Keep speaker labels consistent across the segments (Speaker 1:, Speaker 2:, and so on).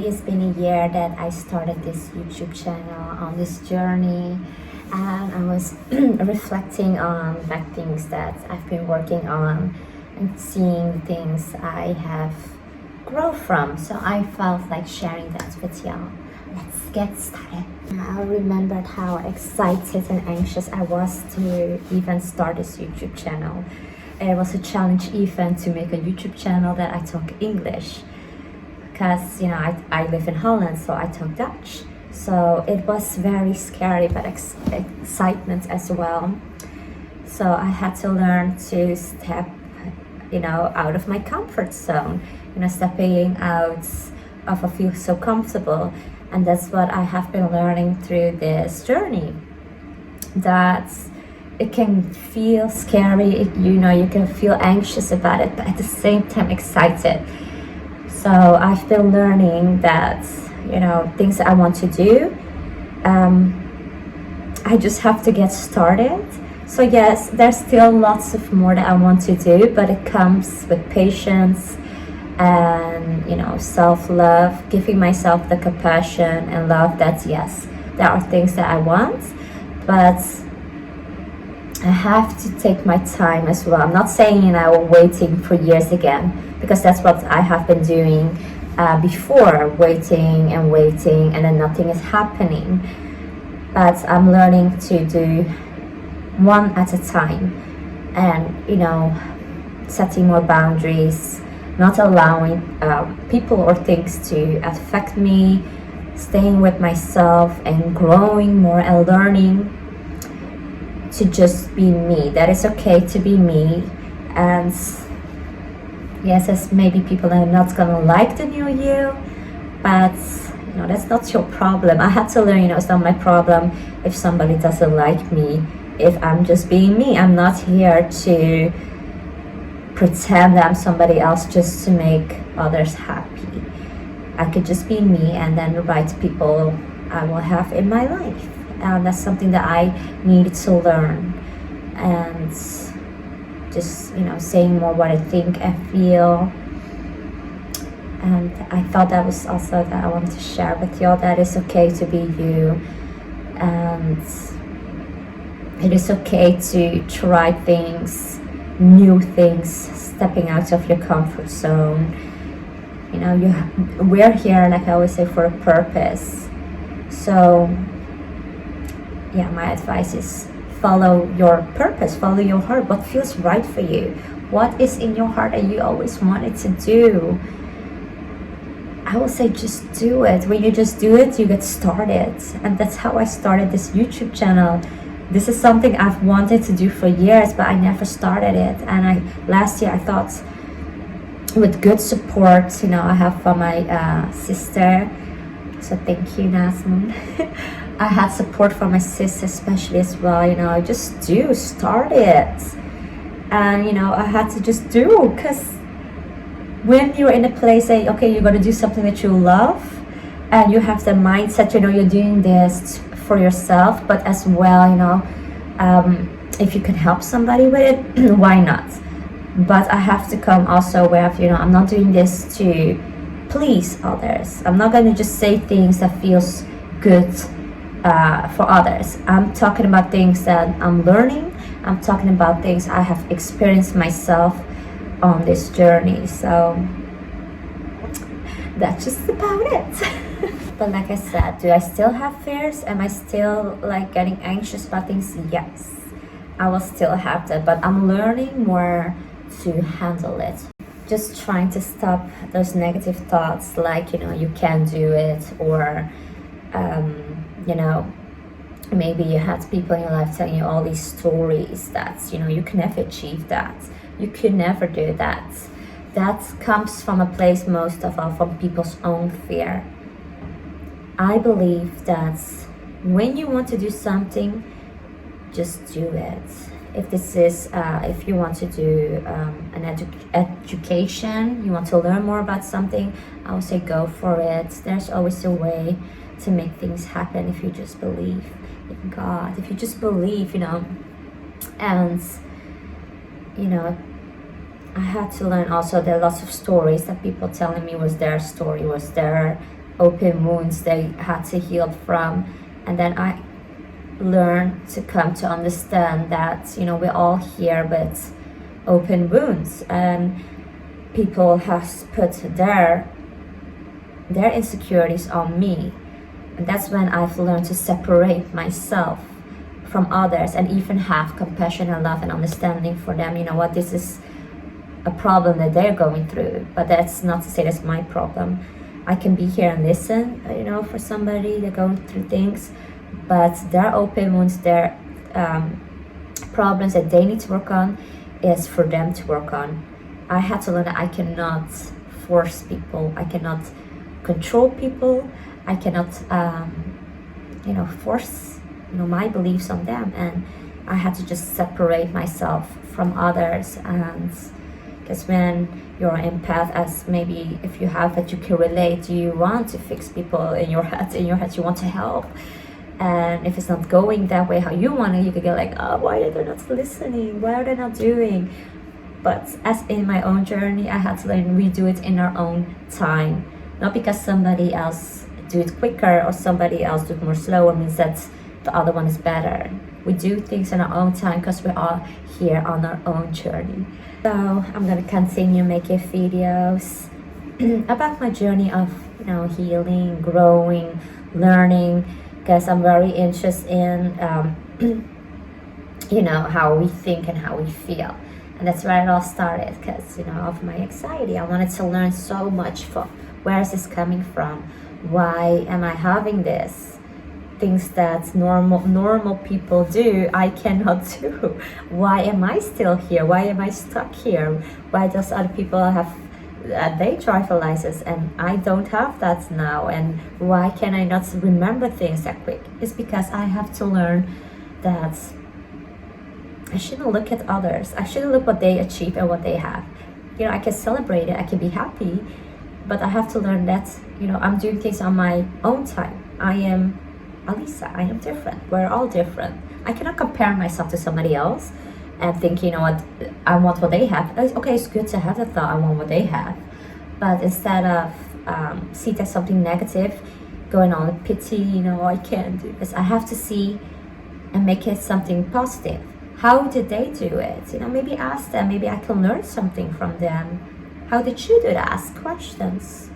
Speaker 1: it's been a year that I started this YouTube channel on this journey, and I was reflecting on the things that I've been working on and seeing things I have grown from. So I felt like sharing that with y'all. Let's get started. I remembered how excited and anxious I was to even start this YouTube channel. It was a challenge even to make a YouTube channel that I talk English, because I live in Holland, so I talk Dutch. So it was very scary, but excitement as well. So I had to learn to step out of my comfort zone, stepping out of a feel so comfortable. And that's what I have been learning through this journey, that it can feel scary, you can feel anxious about it, but at the same time excited. So I've been learning that, things that I want to do, I just have to get started. So yes, there's still lots of more that I want to do, but it comes with patience and, self-love, giving myself the compassion and love that, yes, there are things that I want, but I have to take my time as well. I'm not saying, waiting for years again, because that's what I have been doing before, waiting, and then nothing is happening. But I'm learning to do one at a time, and setting more boundaries, not allowing people or things to affect me, staying with myself and growing more and learning to just be me. That is okay to be me. And yes, as maybe people are not gonna like the new you, but that's not your problem. I had to learn, it's not my problem if somebody doesn't like me, if I'm just being me. I'm not here to pretend that I'm somebody else just to make others happy. I could just be me, and then the right people I will have in my life. And that's something that I needed to learn, and just saying more what I think and feel. And I thought that was also that I wanted to share with y'all, that it's okay to be you, and it is okay to try things, new things, stepping out of your comfort zone. We're here, like I always say, for a purpose. So yeah, my advice is follow your purpose, follow your heart, what feels right for you, what is in your heart that you always wanted to do. I will say just do it. When you just do it, you get started. And that's how I started this YouTube channel. This is something I've wanted to do for years, but I never started it. And last year I thought, with good support, I have from my sister, so thank you, Nasman. I had support from my sister especially as well, just start it. And I had to just do, because when you're in a place that, okay, you're going to do something that you love, and you have the mindset, you're doing this for yourself, but as well, if you can help somebody with it, why not? But I have to come also with, I'm not doing this to please others. I'm not going to just say things that feels good for others. I'm talking about things that I'm learning. I'm talking about things I have experienced myself on this journey. So that's just about it. But like I said, do I still have fears? Am I still getting anxious about things? Yes, I will still have that, but I'm learning more to handle it. Just trying to stop those negative thoughts, you can't do it, or maybe you had people in your life telling you all these stories that you can never achieve that, you could never do that. That comes from a place, most of all, from people's own fear. I believe that when you want to do something, just do it. If this is, if you want to do an education, you want to learn more about something, I would say go for it. There's always a way to make things happen if you just believe in God, if you just believe, and I had to learn also. There are lots of stories that people telling me was their story, was their open wounds they had to heal from. And then I learned to come to understand that, you know, we're all here with open wounds, and people has put their insecurities on me. And that's when I've learned to separate myself from others and even have compassion and love and understanding for them. You know what, this is a problem that they're going through, but that's not to say that's my problem. I can be here and listen, you know, for somebody that going through things, but their open wounds, their problems that they need to work on is for them to work on. I had to learn that I cannot force people, I cannot control people, I cannot you know, force, you know, my beliefs on them. And I had to just separate myself from others. And because when you're an empath, as maybe if you have that, you can relate, you want to fix people in your head, you want to help. And if it's not going that way how you want it, you could get like, oh, why are they not listening, why are they not doing? But as in my own journey, I had to learn we do it in our own time. Not because somebody else do it quicker or somebody else do it more slower means that the other one is better. We do things in our own time because we're all here on our own journey. So I'm gonna continue making videos about my journey of, you know, healing, growing, learning, because I'm very interested in you know, how we think and how we feel. And that's where it all started, because, you know, of my anxiety. I wanted to learn so much from where is this coming from? Why am I having this? Things that normal people do, I cannot do. Why am I still here? Why am I stuck here? Why does other people have they driver license and I don't have that now? And why can I not remember things that quick? It's because I have to learn that I shouldn't look at others. I shouldn't look what they achieve and what they have. You know, I can celebrate it, I can be happy, but I have to learn that, you know, I'm doing things on my own time. I am Alisa, I am different. We're all different. I cannot compare myself to somebody else and think, you know what, I want what they have. Okay, it's good to have the thought, I want what they have. But instead of see it as something negative, going on with pity, you know, I can't do this. I have to see and make it something positive. How did they do it? You know, maybe ask them, maybe I can learn something from them. How did you do that? Ask questions.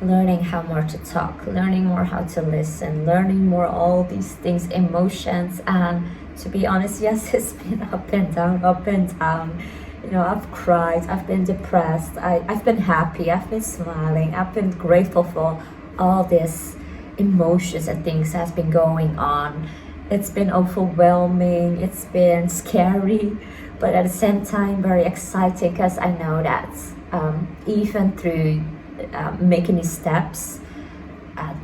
Speaker 1: Learning how more to talk, learning more how to listen, learning more all these things, emotions. And to be honest, yes, it's been up and down, up and down. You know, I've cried, I've been depressed, I've been happy, I've been smiling, I've been grateful for all this emotions and things that's been going on. It's been overwhelming, it's been scary, but at the same time very exciting, because I know that even through making these steps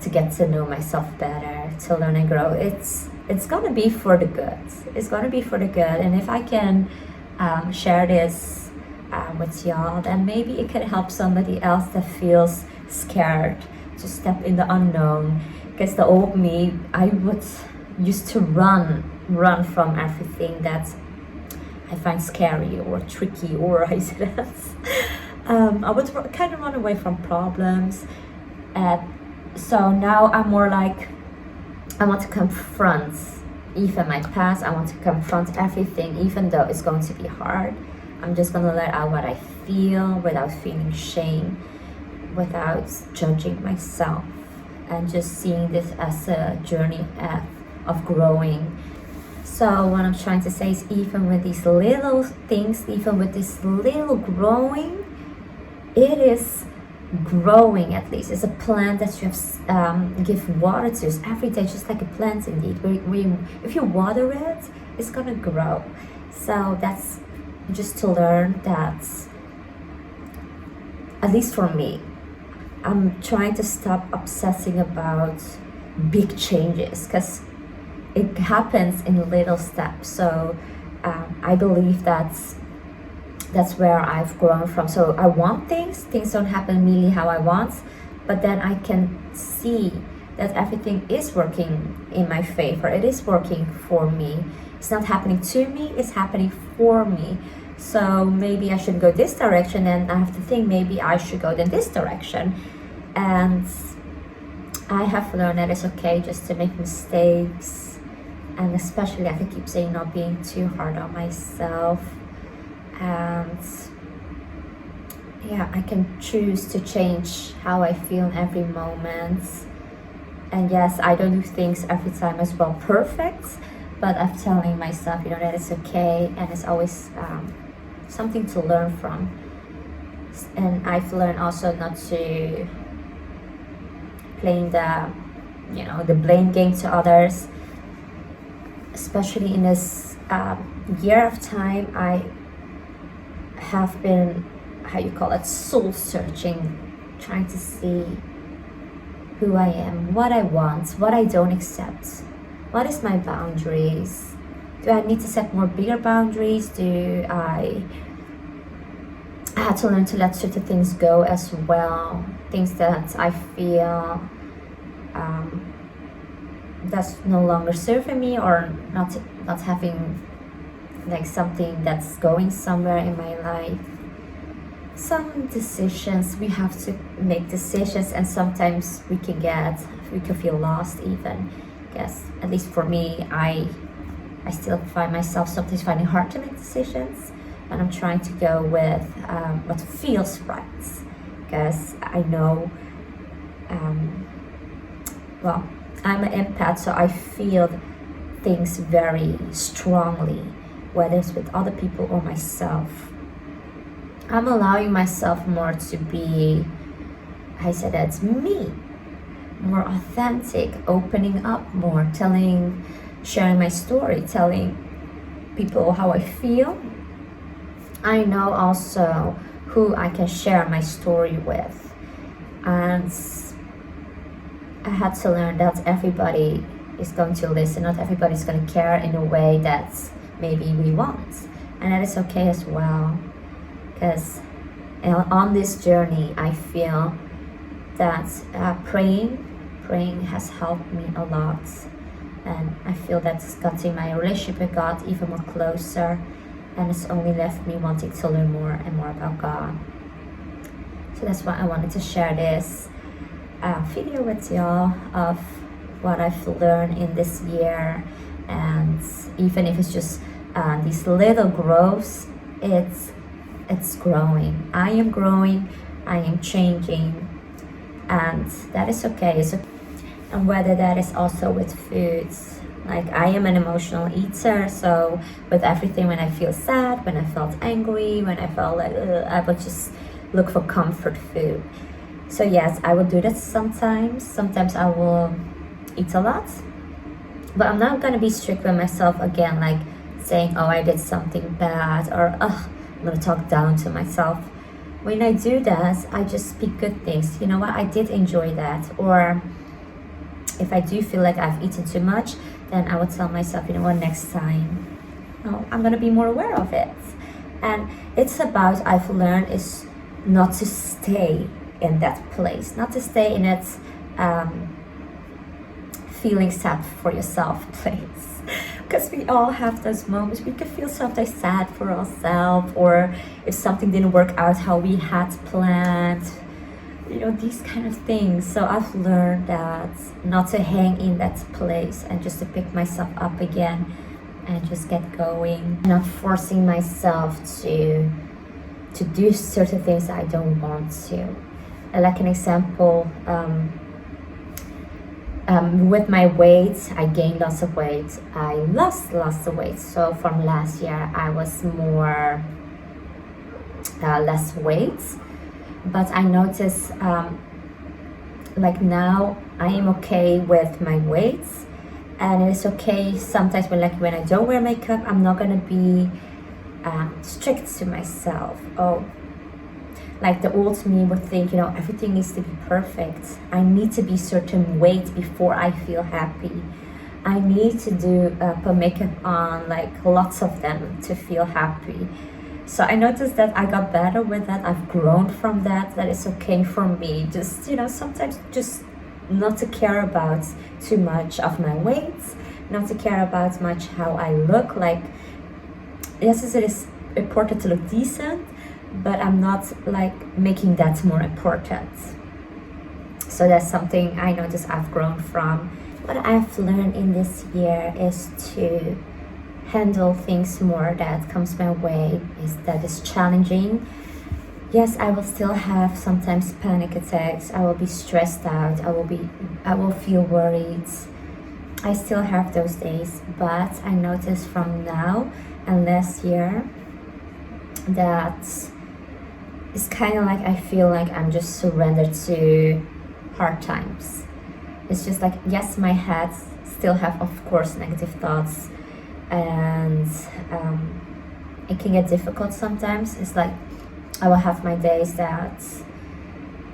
Speaker 1: to get to know myself better, to learn and grow, it's gonna be for the good. It's gonna be for the good. And if I can share this with y'all, then maybe it could help somebody else that feels scared to step in the unknown. Because the old me, I would used to run from everything that I find scary or tricky or accidents. I would kind of run away from problems. So now I'm more like, I want to confront even my past. I want to confront everything, even though it's going to be hard. I'm just going to let out what I feel without feeling shame, without judging myself, and just seeing this as a journey of growing. So what I'm trying to say is, even with these little things, even with this little growing, it is growing. At least it's a plant that you have give water to. It's every day, just like a plant indeed. If you water it, it's gonna grow. So that's just to learn that, at least for me, I'm trying to stop obsessing about big changes, because it happens in little steps. So I believe that's where I've grown from. So I want things don't happen immediately how I want, but then I can see that everything is working in my favor. It is working for me. It's not happening to me, it's happening for me. So maybe I should go this direction, and I have to think maybe I should go in this direction. And I have learned that it's okay just to make mistakes, and especially, like I keep saying, not being too hard on myself. And yeah, I can choose to change how I feel in every moment. And yes, I don't do things every time as well perfect, but I'm telling myself, that it's okay, and it's always something to learn from. And I've learned also not to playing the blame game to others, especially in this year of time. I have been, soul searching, trying to see who I am, what I want, what I don't accept, what is my boundaries. Do I need to set more bigger boundaries? I had to learn to let certain things go as well, things that I feel that's no longer serving me, or not having like something that's going somewhere in my life. Some decisions, we have to make decisions, and sometimes we can feel lost even. Yes, at least for me, I still find myself sometimes finding hard to make decisions, and I'm trying to go with what feels right, because I know I'm an empath, so I feel things very strongly, whether it's with other people or myself. I'm allowing myself more to be, I said that's me, more authentic, opening up more, sharing my story, telling people how I feel. I know also who I can share my story with, and I had to learn that everybody is going to listen, not everybody's going to care in a way that maybe we want, and that is okay as well. Because on this journey, I feel that praying has helped me a lot, and I feel that's gotten my relationship with God even more closer, and it's only left me wanting to learn more and more about God. So that's why I wanted to share this video with y'all of what I've learned in this year, and even if it's just these little growths, it's growing. I am growing, I am changing, and that is okay. And whether that is also with foods, like I am an emotional eater, so with everything, when I feel sad, when I felt angry, when I felt like I would just look for comfort food. So yes, I will do that sometimes I will eat a lot, but I'm not gonna be strict with myself again, like saying, oh, I did something bad, or I'm gonna talk down to myself. When I do that, I just speak good things. You know what, I did enjoy that. Or if I do feel like I've eaten too much, then I would tell myself, you know what, next time, I'm gonna be more aware of it. And it's about, I've learned, is not to stay in that place, not to stay in it feeling sad for yourself place. Because we all have those moments. We can feel sometimes sad for ourselves, or if something didn't work out how we had planned, these kind of things. So I've learned that not to hang in that place, and just to pick myself up again and just get going, not forcing myself to do certain things I don't want to. Like an example, with my weight, I gained lots of weight. I lost lots of weight. So from last year, I was more less weight. But I notice, like now, I am okay with my weight, and it's okay sometimes when I don't wear makeup. I'm not gonna be strict to myself. Like the old me would think, everything needs to be perfect. I need to be certain weight before I feel happy. I need to put makeup on, like lots of them, to feel happy. So I noticed that I got better with that. I've grown from that. That it's okay for me. Just, sometimes just not to care about too much of my weight, not to care about much how I look. Like, yes, it is important to look decent, but I'm not like making that more important. So that's something I notice I've grown from. What I've learned in this year is to handle things more that comes my way, that is challenging. Yes, I will still have sometimes panic attacks. I will be stressed out. I will feel worried. I still have those days, but I noticed from now and last year that it's kind of like I feel like I'm just surrendered to hard times. It's just like, yes, my head still have, of course, negative thoughts, and it can get difficult sometimes. It's like I will have my days that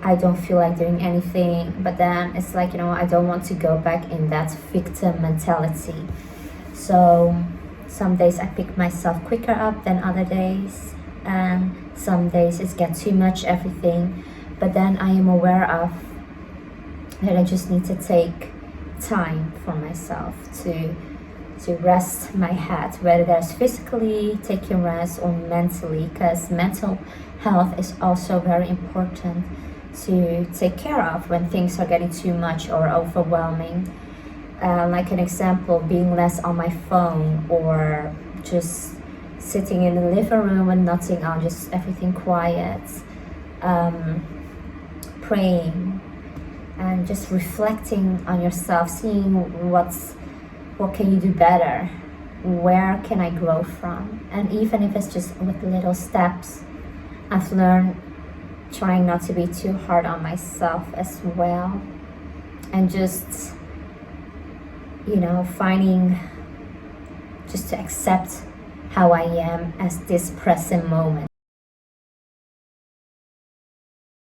Speaker 1: I don't feel like doing anything, but then it's like, I don't want to go back in that victim mentality. So some days I pick myself quicker up than other days, and some days it gets too much everything. But then I am aware of that I just need to take time for myself to rest my head, whether that's physically taking rest or mentally, because mental health is also very important to take care of when things are getting too much or overwhelming. Like an example, being less on my phone, or just sitting in the living room and nothing on, just everything quiet, praying, and just reflecting on yourself, seeing what can you do better, where can I grow from. And even if it's just with little steps, I've learned trying not to be too hard on myself as well, and just finding just to accept how I am as this present moment.